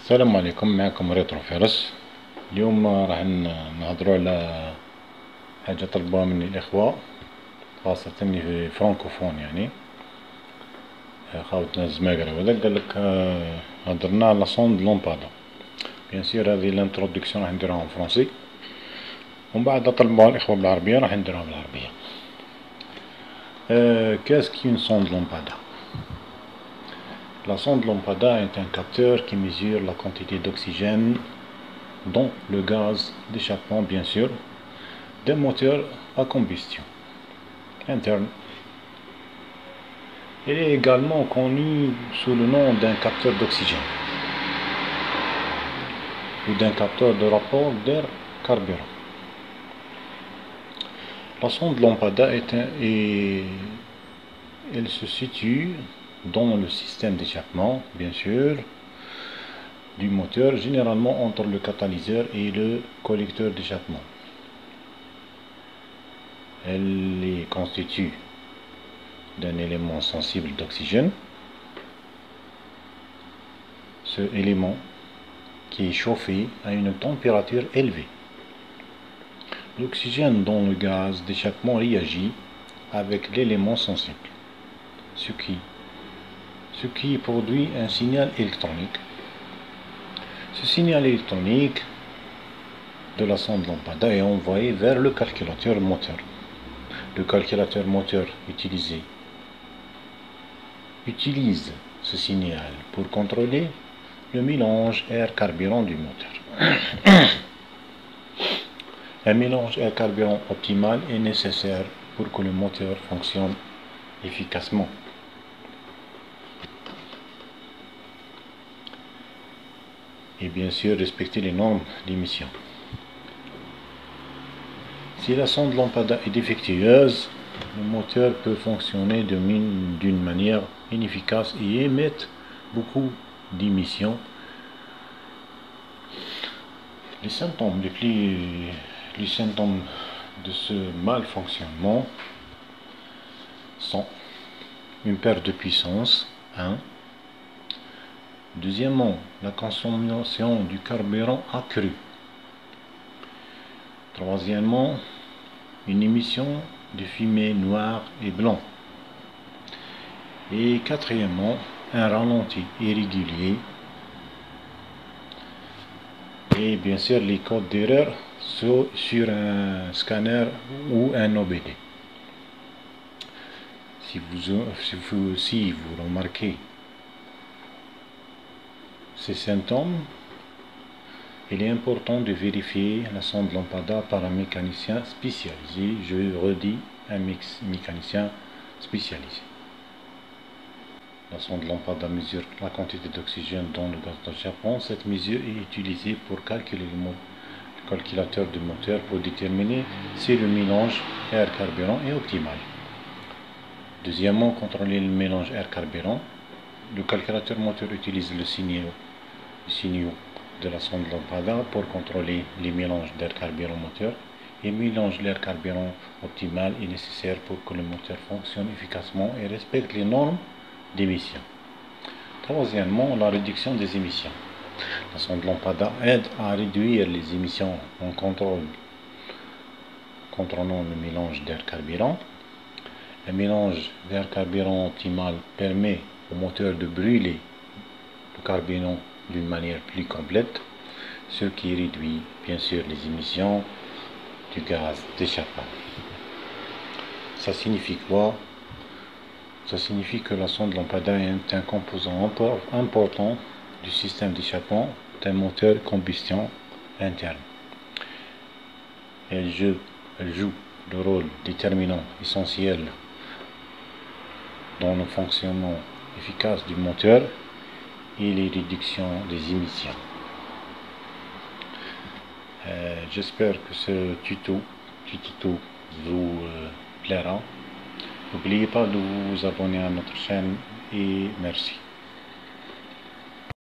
السلام عليكم. معكم ريترو فارس. اليوم راح نهضروا على حاجة طلبوها مني الإخوة، خاصة اللي في فرانكوفون، يعني خاوتنا الزماقرة. وهذا قالك هضرنا على صوند لومبادا. بيان سير هذه الانترودكسيون راح نديرها فرونسي، ومن بعد طلبوها الإخوة بالعربية راح نديرها بالعربية. Qu'est-ce qu'une sonde Lambada? La sonde Lambada est un capteur qui mesure la quantité d'oxygène dans le gaz d'échappement, bien sûr, d'un moteur à combustion interne. Il est également connu sous le nom d'un capteur d'oxygène ou d'un capteur de rapport d'air carburant. La sonde Lambada elle se situe dans le système d'échappement, bien sûr, du moteur, généralement entre le catalyseur et le collecteur d'échappement. Elle est constituée d'un élément sensible d'oxygène. Ce élément qui est chauffé à une température élevée. L'oxygène dans le gaz d'échappement réagit avec l'élément sensible, ce qui produit un signal électronique. Ce signal électronique de la sonde Lambada est envoyé vers le calculateur moteur. Le calculateur moteur utilise ce signal pour contrôler le mélange air-carburant du moteur. Un mélange air-carburant optimal est nécessaire pour que le moteur fonctionne efficacement. Et bien sûr respecter les normes d'émission. Si la sonde Lambada est défectueuse, le moteur peut fonctionner d'une manière inefficace et émettre beaucoup d'émissions. Les symptômes de ce malfonctionnement sont une perte de puissance, 1. Deuxièmement, la consommation du carburant accrue. Troisièmement, une émission de fumée noire et blanc. Et quatrièmement, un ralenti irrégulier. Et bien sûr, les codes d'erreur sur un scanner ou un OBD. Si vous remarquez ces symptômes, il est important de vérifier la sonde Lambada par un mécanicien spécialisé. Je redis, un mécanicien spécialisé. La sonde Lambada mesure la quantité d'oxygène dans le gaz d'échappement. Cette mesure est utilisée pour calculer le calculateur du moteur pour déterminer si le mélange air-carburant est optimal. Deuxièmement, contrôler le mélange air-carburant. Le calculateur moteur utilise le signaux de la sonde Lambada pour contrôler les mélanges d'air carburant moteur. Et mélange l'air carburant optimal est nécessaire pour que le moteur fonctionne efficacement et respecte les normes d'émission. Troisièmement, la réduction des émissions. La sonde Lambada aide à réduire les émissions en contrôlant le mélange d'air carburant. Un mélange d'air carburant optimal permet au moteur de brûler le carburant d'une manière plus complète, ce qui réduit bien sûr les émissions du gaz d'échappement. Ça signifie quoi? Ça signifie que la sonde Lambada est un composant important du système d'échappement d'un moteur combustion interne. Elle joue le rôle déterminant essentiel dans le fonctionnement efficace du moteur et les réductions des émissions. J'espère que ce tuto vous plaira. N'oubliez pas de vous abonner à notre chaîne et merci.